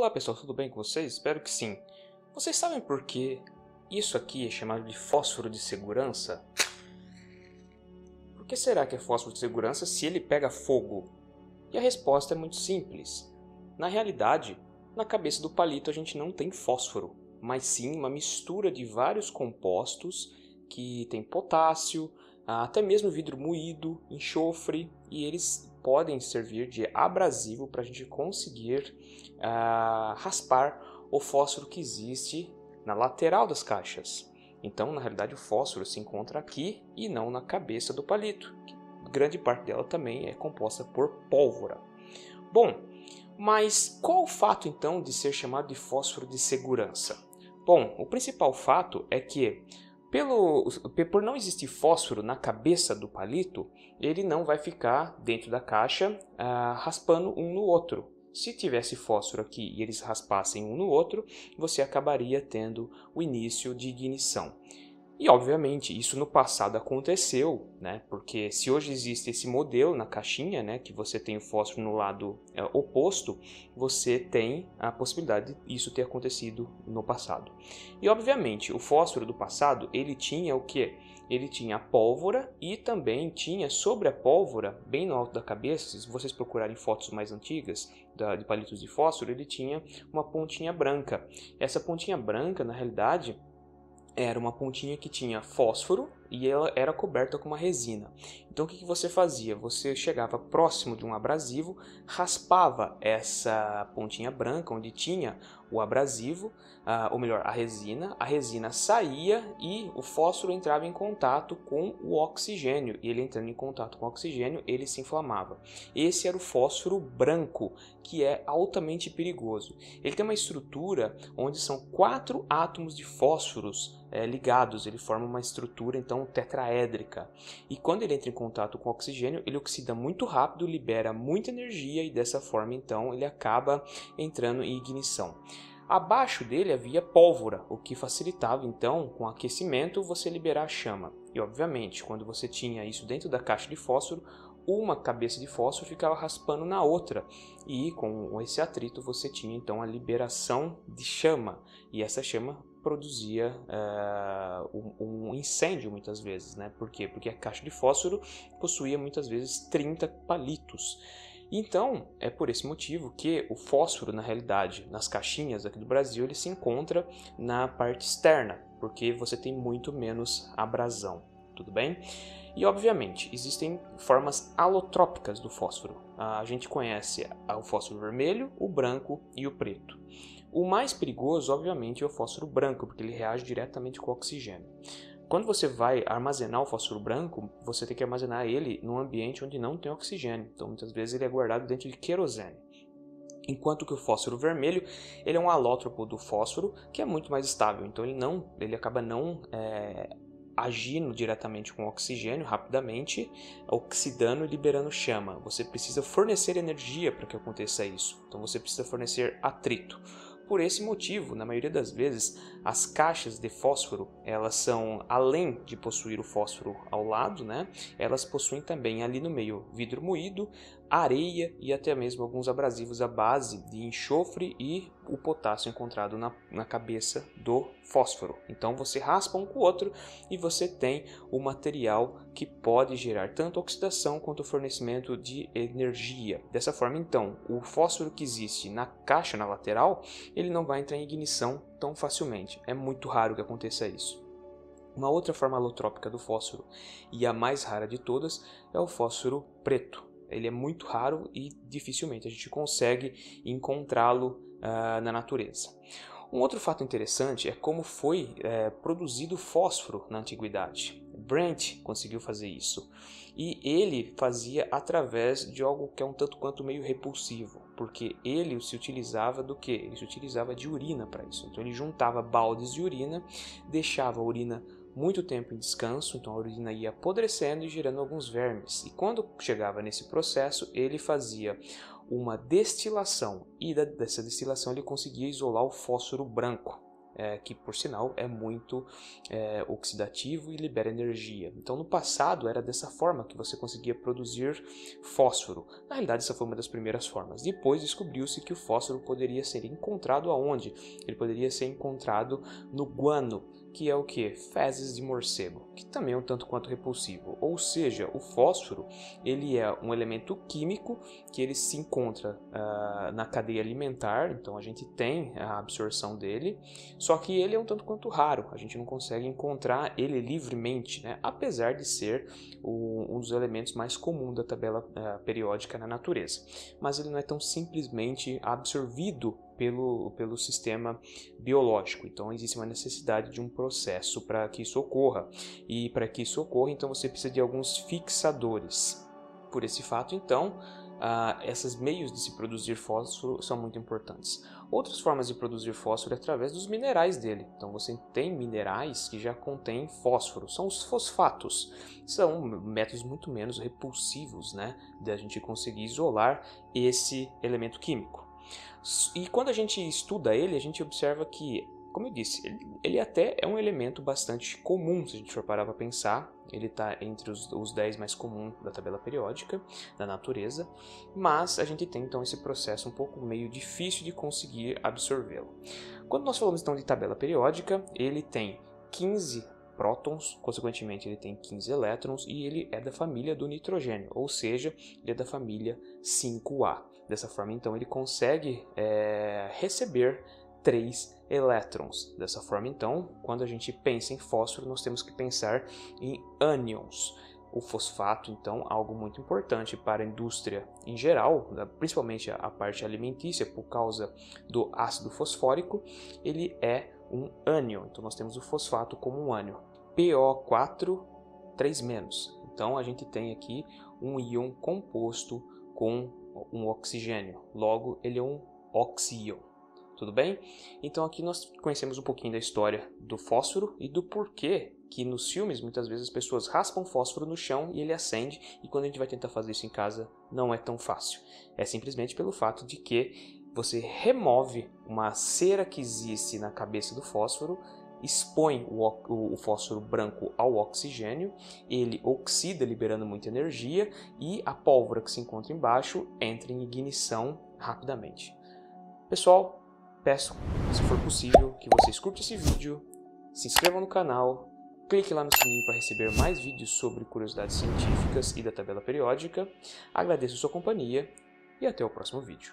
Olá pessoal, tudo bem com vocês? Espero que sim. Vocês sabem por que isso aqui é chamado de fósforo de segurança? Por que será que é fósforo de segurança se ele pega fogo? E a resposta é muito simples. Na realidade, na cabeça do palito a gente não tem fósforo, mas sim uma mistura de vários compostos que tem potássio, até mesmo vidro moído, enxofre, e eles podem servir de abrasivo para a gente conseguir raspar o fósforo que existe na lateral das caixas. Então, na realidade, o fósforo se encontra aqui e não na cabeça do palito, que grande parte dela também é composta por pólvora. Bom, mas qual o fato então de ser chamado de fósforo de segurança? Bom, o principal fato é que por não existir fósforo na cabeça do palito, ele não vai ficar dentro da caixa raspando um no outro. Se tivesse fósforo aqui e eles raspassem um no outro, você acabaria tendo o início de ignição. E obviamente isso no passado aconteceu, né? Porque se hoje existe esse modelo na caixinha, né, que você tem o fósforo no lado oposto, você tem a possibilidade de isso ter acontecido no passado. E obviamente o fósforo do passado, ele tinha o quê? Ele tinha a pólvora e também tinha sobre a pólvora, bem no alto da cabeça, se vocês procurarem fotos mais antigas de palitos de fósforo, ele tinha uma pontinha branca. Essa pontinha branca, na realidade, era uma pontinha que tinha fósforo e ela era coberta com uma resina. Então o que você fazia? Você chegava próximo de um abrasivo, raspava essa pontinha branca onde tinha o abrasivo, ou melhor, a resina saía e o fósforo entrava em contato com o oxigênio, e ele entrando em contato com o oxigênio, ele se inflamava. Esse era o fósforo branco, que é altamente perigoso. Ele tem uma estrutura onde são 4 átomos de fósforos ligados, ele forma uma estrutura então tetraédrica, e quando ele entra em contato com o oxigênio, ele oxida muito rápido, libera muita energia e dessa forma então ele acaba entrando em ignição. Abaixo dele havia pólvora, o que facilitava então, com aquecimento, você liberar a chama. E obviamente, quando você tinha isso dentro da caixa de fósforo, uma cabeça de fósforo ficava raspando na outra, e com esse atrito você tinha então a liberação de chama, e essa chama produzia um incêndio muitas vezes, né? Por quê? Porque a caixa de fósforo possuía muitas vezes 30 palitos. Então, é por esse motivo que o fósforo, na realidade, nas caixinhas aqui do Brasil, ele se encontra na parte externa, porque você tem muito menos abrasão, tudo bem? E, obviamente, existem formas alotrópicas do fósforo. A gente conhece o fósforo vermelho, o branco e o preto. O mais perigoso, obviamente, é o fósforo branco, porque ele reage diretamente com o oxigênio. Quando você vai armazenar o fósforo branco, você tem que armazenar ele num ambiente onde não tem oxigênio. Então, muitas vezes ele é guardado dentro de querosene. Enquanto que o fósforo vermelho, ele é um alótropo do fósforo, que é muito mais estável. Então, ele acaba não agindo diretamente com o oxigênio rapidamente, oxidando e liberando chama. Você precisa fornecer energia para que aconteça isso. Então, você precisa fornecer atrito. Por esse motivo, na maioria das vezes, as caixas de fósforo, elas são, além de possuir o fósforo ao lado, né, elas possuem também ali no meio vidro moído, areia e até mesmo alguns abrasivos à base de enxofre e o potássio encontrado na cabeça do fósforo. Então você raspa um com o outro e você tem o material que pode gerar tanto oxidação quanto o fornecimento de energia. Dessa forma, então, o fósforo que existe na caixa, na lateral, ele não vai entrar em ignição tão facilmente. É muito raro que aconteça isso. Uma outra forma alotrópica do fósforo, e a mais rara de todas, é o fósforo preto. Ele é muito raro e dificilmente a gente consegue encontrá-lo na natureza. Um outro fato interessante é como foi produzido fósforo na antiguidade. Brent conseguiu fazer isso. E ele fazia através de algo que é um tanto quanto meio repulsivo, porque ele se utilizava do quê? Ele se utilizava de urina para isso. Então ele juntava baldes de urina, deixava a urina muito tempo em descanso, então a urina ia apodrecendo e gerando alguns vermes. E quando chegava nesse processo, ele fazia uma destilação, e dessa destilação ele conseguia isolar o fósforo branco. que por sinal é muito oxidativo e libera energia. Então no passado era dessa forma que você conseguia produzir fósforo. Na realidade essa foi uma das primeiras formas. Depois descobriu-se que o fósforo poderia ser encontrado aonde? Ele poderia ser encontrado no guano, que é o que? Fezes de morcego, que também é um tanto quanto repulsivo. Ou seja, o fósforo ele é um elemento químico que ele se encontra na cadeia alimentar, então a gente tem a absorção dele, só que ele é um tanto quanto raro, a gente não consegue encontrar ele livremente, né? Apesar de ser um dos elementos mais comuns da tabela periódica na natureza. Mas ele não é tão simplesmente absorvido pelo sistema biológico. Então existe uma necessidade de um processo para que isso ocorra. E para que isso ocorra, então você precisa de alguns fixadores. Por esse fato, então, esses meios de se produzir fósforo são muito importantes. Outras formas de produzir fósforo é através dos minerais dele. Então você tem minerais que já contêm fósforo, são os fosfatos. São métodos muito menos repulsivos, né, de a gente conseguir isolar esse elemento químico. E quando a gente estuda ele, a gente observa que, como eu disse, ele até é um elemento bastante comum, se a gente for parar para pensar. Ele está entre os 10 mais comuns da tabela periódica, da natureza, mas a gente tem então esse processo um pouco meio difícil de conseguir absorvê-lo. Quando nós falamos então de tabela periódica, ele tem 15 prótons, consequentemente ele tem 15 elétrons e ele é da família do nitrogênio, ou seja, ele é da família 5A. Dessa forma, então, ele consegue receber 3 elétrons. Dessa forma, então, quando a gente pensa em fósforo, nós temos que pensar em ânions. O fosfato, então, algo muito importante para a indústria em geral, principalmente a parte alimentícia, por causa do ácido fosfórico, ele é um ânion. Então, nós temos o fosfato como um ânion. PO4, 3-. Então, a gente tem aqui um íon composto com um oxigênio, logo ele é um oxíon, tudo bem? Então aqui nós conhecemos um pouquinho da história do fósforo e do porquê que nos filmes muitas vezes as pessoas raspam fósforo no chão e ele acende, e quando a gente vai tentar fazer isso em casa não é tão fácil. É simplesmente pelo fato de que você remove uma cera que existe na cabeça do fósforo, expõe o fósforo branco ao oxigênio, ele oxida liberando muita energia e a pólvora que se encontra embaixo entra em ignição rapidamente. Pessoal, peço, se for possível, que vocês curtam esse vídeo, se inscrevam no canal, clique lá no sininho para receber mais vídeos sobre curiosidades científicas e da tabela periódica. Agradeço a sua companhia e até o próximo vídeo.